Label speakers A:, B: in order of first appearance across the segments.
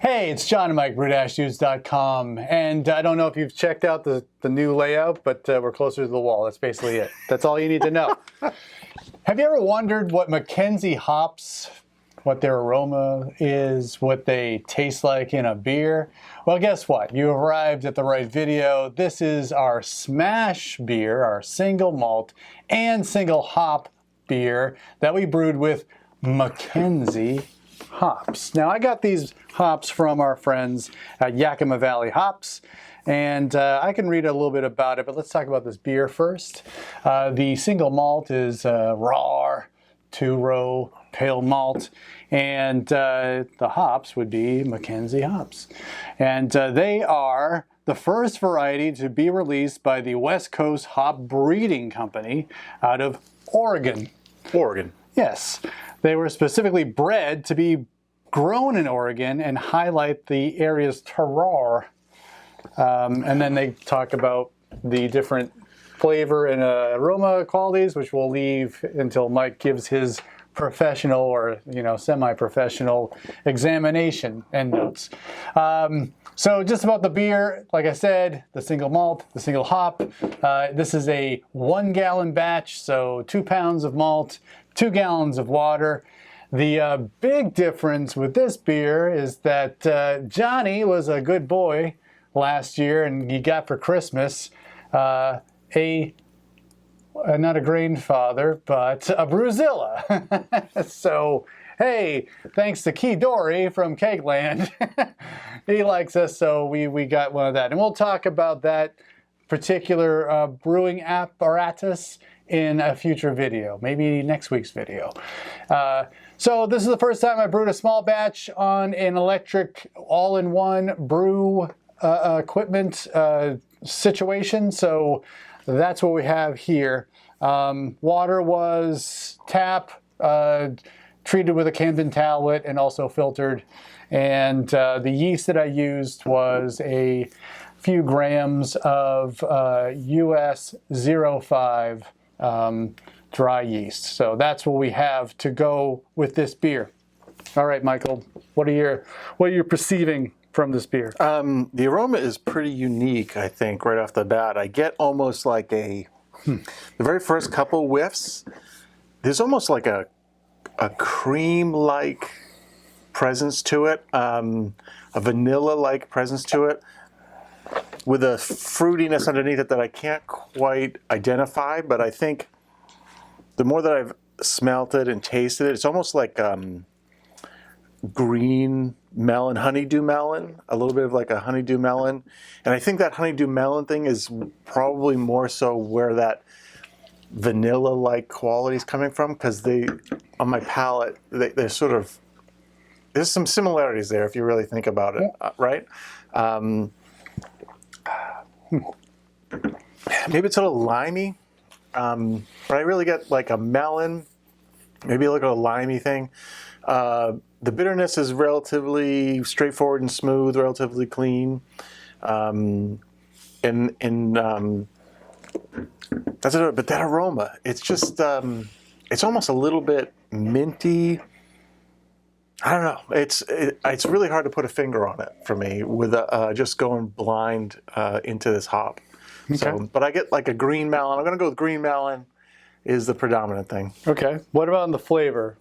A: Hey, it's John and Mike, Brew-Dudes.com, and I don't know if you've checked out the new layout, but we're closer to the wall. That's basically it. That's all you need to know. Have you ever wondered what McKenzie hops, what their aroma is, what they taste like in a beer? Well, guess what? You arrived at the right video. This is our SMaSH beer, our single malt and single hop beer that we brewed with McKenzie hops. Now, I got these hops from our friends at Yakima Valley Hops, and I can read a little bit about it, but let's talk about this beer first. The single malt is raw, two-row pale malt, and the hops would be McKenzie hops. And they are the first variety to be released by the West Coast Hop Breeding Company out of Oregon.
B: Oregon.
A: Yes. They were specifically bred to be grown in Oregon and highlight the area's terroir. And then they talk about the different flavor and aroma qualities, which we'll leave until Mike gives his professional or semi-professional examination and notes. So just about the beer, like I said, the single malt, the single hop. This is a 1 gallon batch, so 2 pounds of malt, 2 gallons of water. The big difference with this beer is that Johnny was a good boy last year, and he got for Christmas not a grainfather, but a Brewzilla. So, hey, thanks to Key Dory from Cakeland, he likes us, so we got one of that. And we'll talk about that particular brewing apparatus in a future video, maybe next week's video. So this is the first time I brewed a small batch on an electric all-in-one brew equipment situation, so that's what we have here. Water was tap, treated with a Camden tablet, and also filtered. And the yeast that I used was a few grams of US 05 dry yeast. So that's what we have to go with this beer. All right, Michael, what are you perceiving from this beer?
B: The aroma is pretty unique, I think, right off the bat. I get almost like the very first couple whiffs, there's almost like a cream-like presence to it, a vanilla-like presence to it, with a fruitiness underneath it that I can't quite identify, but I think the more that I've smelt it and tasted it, it's almost like green melon, honeydew melon, a little bit of like a honeydew melon. And I think that honeydew melon thing is probably more so where that vanilla-like quality is coming from, because on my palate, they're sort of, there's some similarities there if you really think about it, right? Maybe it's a little limey, but I really get like a melon, maybe like a limey thing. The bitterness is relatively straightforward and smooth, relatively clean, and that's it. But that aroma, it's just, it's almost a little bit minty. I don't know. It's really hard to put a finger on it for me with just going blind into this hop. Okay. So, but I get like a green melon. I'm going to go with green melon is the predominant thing.
A: Okay. What about in the flavor?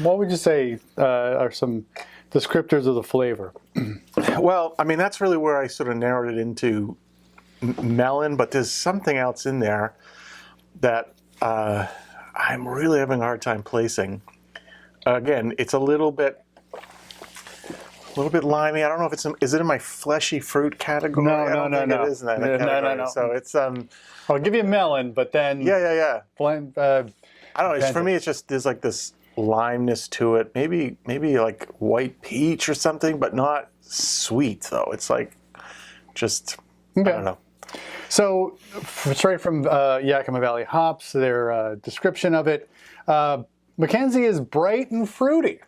A: What would you say are some descriptors of the flavor?
B: Well, I mean, that's really where I sort of narrowed it into melon, but there's something else in there that I'm really having a hard time placing. Again, it's a little bit limey. I don't know if is it in my fleshy fruit category?
A: No.
B: It is in that category. No. So it's
A: I'll give you a melon, but then
B: yeah.
A: Blend,
B: I don't know. For me, it's just there's like this limeness to it. Maybe like white peach or something, but not sweet though. It's like just I don't know.
A: So straight from Yakima Valley Hops, their description of it. McKenzie is bright and fruity.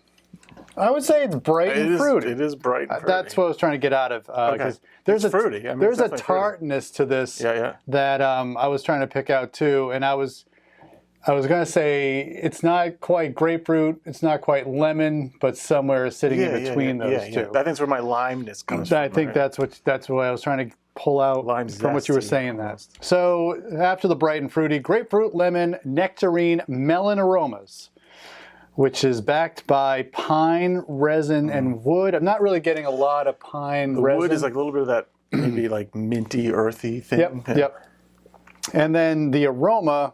A: I would say it's bright and fruity.
B: It is bright and fruity.
A: That's what I was trying to get out of.
B: Okay.
A: There's
B: fruity. I mean,
A: there's a tartness to this that I was trying to pick out too. And I was I was going to say it's not quite grapefruit, it's not quite lemon, but somewhere sitting in between those two.
B: I think that's where my limeness comes from.
A: I think that's what I was trying to pull out from what you were saying. That. So after the bright and fruity, grapefruit, lemon, nectarine, melon aromas, which is backed by pine, resin, and wood. I'm not really getting a lot of pine resin.
B: Wood is like a little bit of that maybe like minty, earthy thing.
A: Yep. And then the aroma,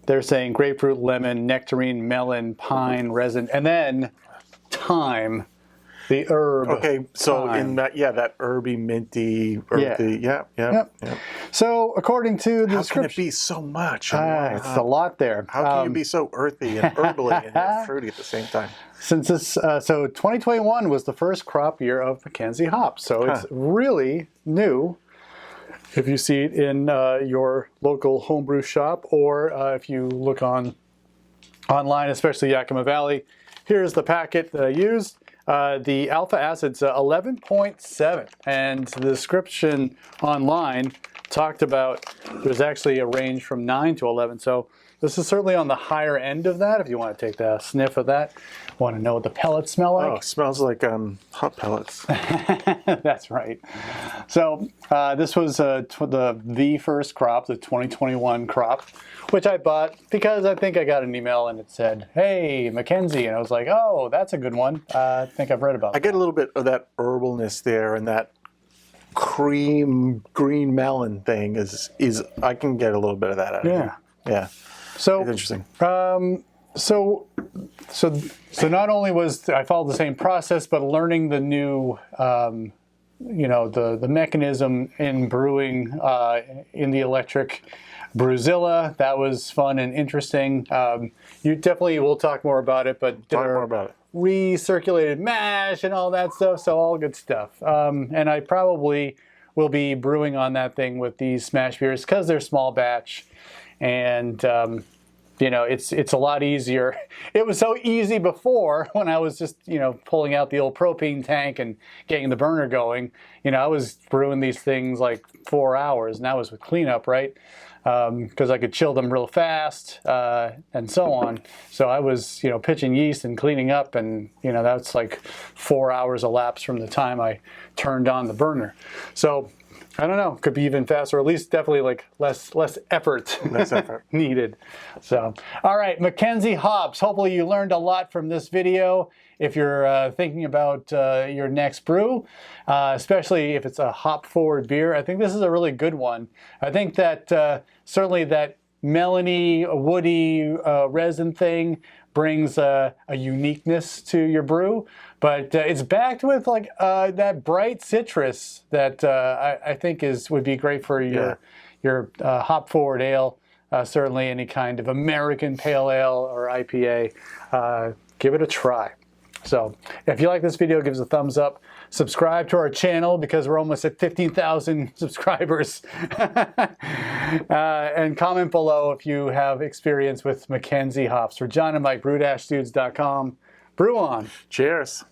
A: they're saying grapefruit, lemon, nectarine, melon, pine, resin, and then thyme, the herb.
B: Okay, so
A: thyme.
B: in that, that herby, minty, earthy,
A: Yep. So according to the
B: How
A: description,
B: can it be so much?
A: it's a lot there.
B: How can you be so earthy and herbally and fruity at the same time?
A: Since this, so 2021 was the first crop year of McKenzie hops, so it's really new. If you see it in your local homebrew shop, or if you look online, especially Yakima Valley, here's the packet that I used. The alpha acid's 11.7, and the description online talked about there's actually a range from 9 to 11. So this is certainly on the higher end of that. If you want to take a sniff of that, want to know what the pellets smell like?
B: Oh, it smells like hot pellets.
A: That's right. So this was the first crop, the 2021 crop, which I bought because I think I got an email and it said, "Hey, McKenzie," and I was like, "Oh, that's a good one. I think I've read about it."
B: I get a little bit of that herbalness there, and that cream green melon thing is I can get a little bit of that out of it. Yeah.
A: So
B: it's interesting.
A: So not only was I followed the same process, but learning the new, the mechanism in brewing in the electric Brewzilla. That was fun and interesting. You definitely will talk more about it, but
B: talk more about it.
A: Recirculated mash and all that stuff. So all good stuff. And I probably will be brewing on that thing with these SMaSH beers because they're small batch. And it's a lot easier. It was so easy before when I was just pulling out the old propane tank and getting the burner going. I was brewing these things like 4 hours, and that was with cleanup, right? Because I could chill them real fast and so on. So I was pitching yeast and cleaning up, and that's like 4 hours elapsed from the time I turned on the burner. So I don't know, could be even faster, or at least definitely like less effort, needed. So, all right, McKenzie hops. Hopefully you learned a lot from this video. If you're thinking about your next brew, especially if it's a hop-forward beer, I think this is a really good one. I think that certainly that melony, woody resin thing brings a uniqueness to your brew, but it's backed with like that bright citrus that I think would be great for your hop forward ale. Certainly any kind of American pale ale or IPA. Give it a try. So if you like this video, give us a thumbs up. Subscribe to our channel because we're almost at 15,000 subscribers. And comment below if you have experience with McKenzie hops. For John and Mike, Brew-Dudes.com. Brew on.
B: Cheers.